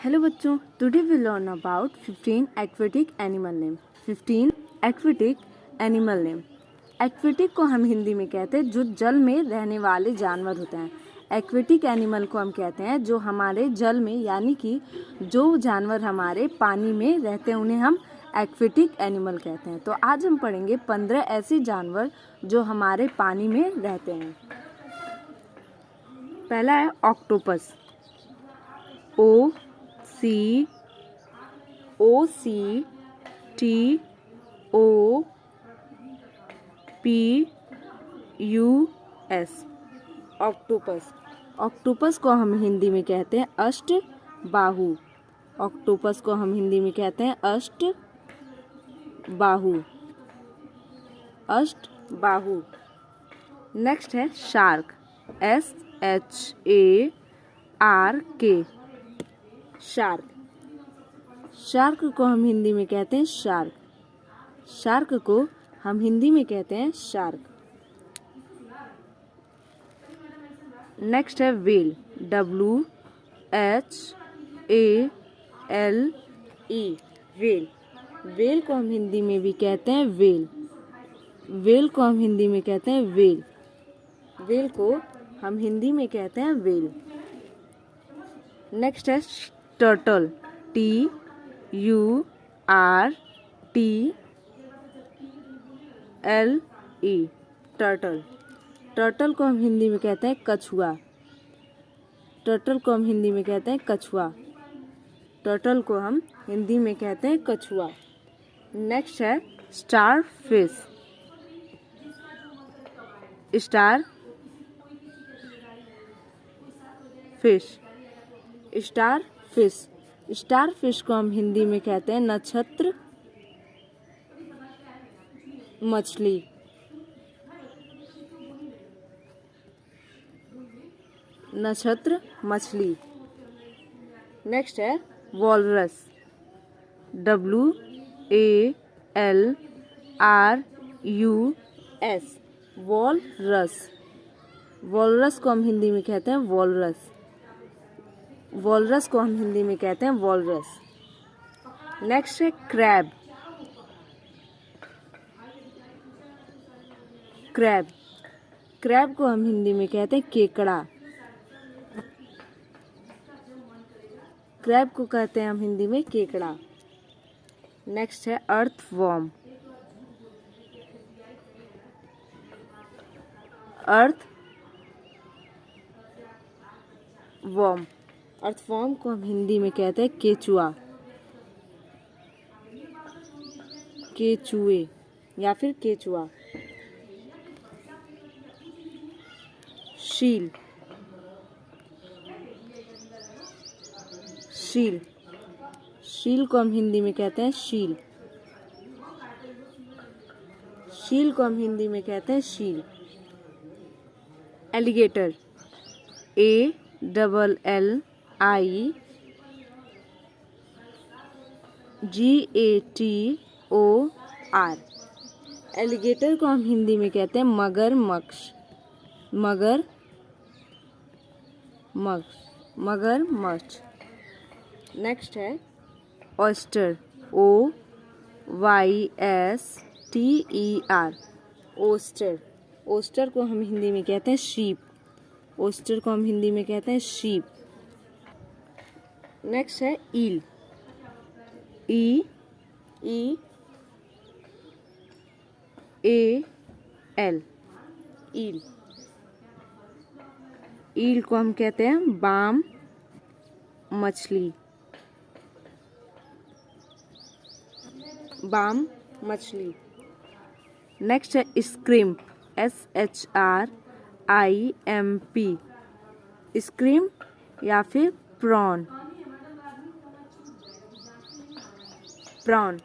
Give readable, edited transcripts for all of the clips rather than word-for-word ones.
Hello बच्चों, today we learn about 15 aquatic animal name. 15 aquatic animal name. Aquatic को हम हिंदी में कहते हैं जो जल में रहने वाले जानवर होते हैं. एक्वेटिक एनिमल को हम कहते हैं जो हमारे जल में यानी कि जो जानवर हमारे पानी में रहते हैं उन्हें हम एक्वेटिक एनिमल कहते हैं. तो आज हम पढ़ेंगे 15 ऐसे जानवर जो हमारे पानी में रहते हैं. पहला है ऑक्टोपस. OCTOPUS. ऑक्टोपस. ऑक्टोपस को हम हिंदी में कहते हैं अष्टबाहु. ऑक्टोपस को हम हिंदी में कहते हैं अष्टबाहु. अष्टबाहु. नेक्स्ट है शार्क. SHARK. शार्क. शार्क को हम हिंदी में कहते हैं शार्क. शार्क को हम हिंदी में कहते हैं शार्क. नेक्स्ट है व्हेल. WHALE. व्हेल. व्हेल को हम हिंदी में भी कहते हैं व्हेल. व्हेल को हम हिंदी में कहते हैं व्हेल. व्हेल को हम हिंदी में कहते हैं व्हेल. नेक्स्ट है टर्टल. TURTLE. टर्टल. टर्टल को हम हिंदी में कहते हैं कछुआ. टर्टल को हम हिंदी में कहते हैं कछुआ. टर्टल को हम हिंदी में कहते हैं कछुआ. नेक्स्ट है star fish. Star fish. Star fish. Star fish को हम हिंदी में कहते हैं नक्षत्र मछली. नक्षत्र मछली. नेक्स्ट है वॉलरस. WALRUS. वॉलरस. वॉलरस को हम हिंदी में कहते हैं वॉलरस. वॉलरस को हम हिंदी में कहते हैं वॉलरस. नेक्स्ट है क्रैब. क्रैब. क्रैब को हम हिंदी में कहते हैं केकड़ा. क्रैब को कहते हैं हम हिंदी में केकड़ा. नेक्स्ट है अर्थवॉर्म. अर्थवॉर्म. अर्थवॉर्म को हम हिंदी में कहते हैं केचुआ. केचुए या फिर केचुआ. शील. शील. शील को हम हिंदी में कहते हैं शील. शील को हम हिंदी में कहते हैं शील. एलिगेटर. ALLIGATOR. एलिगेटर को हम हिंदी में कहते हैं मगरमच्छ. मगरमच्छ. नेक्स्ट है ऑयस्टर. OYSTER. ओस्टर. ओस्टर को हम हिंदी में कहते हैं शीप. ओस्टर को हम हिंदी में कहते हैं शीप. नेक्स्ट है ईल. EEAL. ईल. ईल को हम कहते हैं बाम मछली. बाम मछली. नेक्स्ट है स्क्रिम्प. SHRIMP. स्क्रिम्प या फिर प्रॉन. प्रॉन.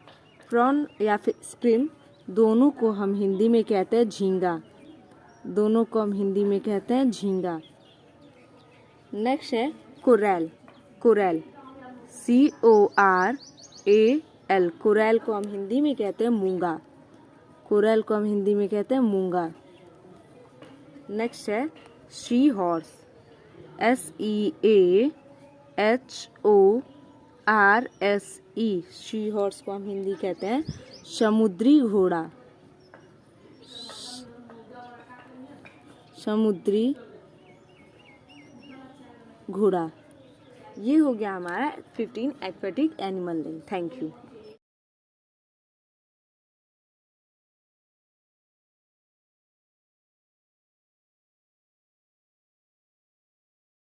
प्रॉन या फिर स्क्रिम्प दोनों को हम हिंदी में कहते हैं झींगा. दोनों को हम हिंदी में कहते हैं झींगा. नेक्स्ट है कोरल. कोरल. CORAL. कोरल को हम हिंदी में कहते हैं मूंगा. कोरल को हम हिंदी में कहते हैं मूंगा. नेक्स्ट है seahorse. SEAHORSE. Seahorse को हम हिंदी कहते हैं समुद्री घोड़ा। समुद्री घोड़ा। ये हो गया हमारा 15 aquatic animal name. Thank you.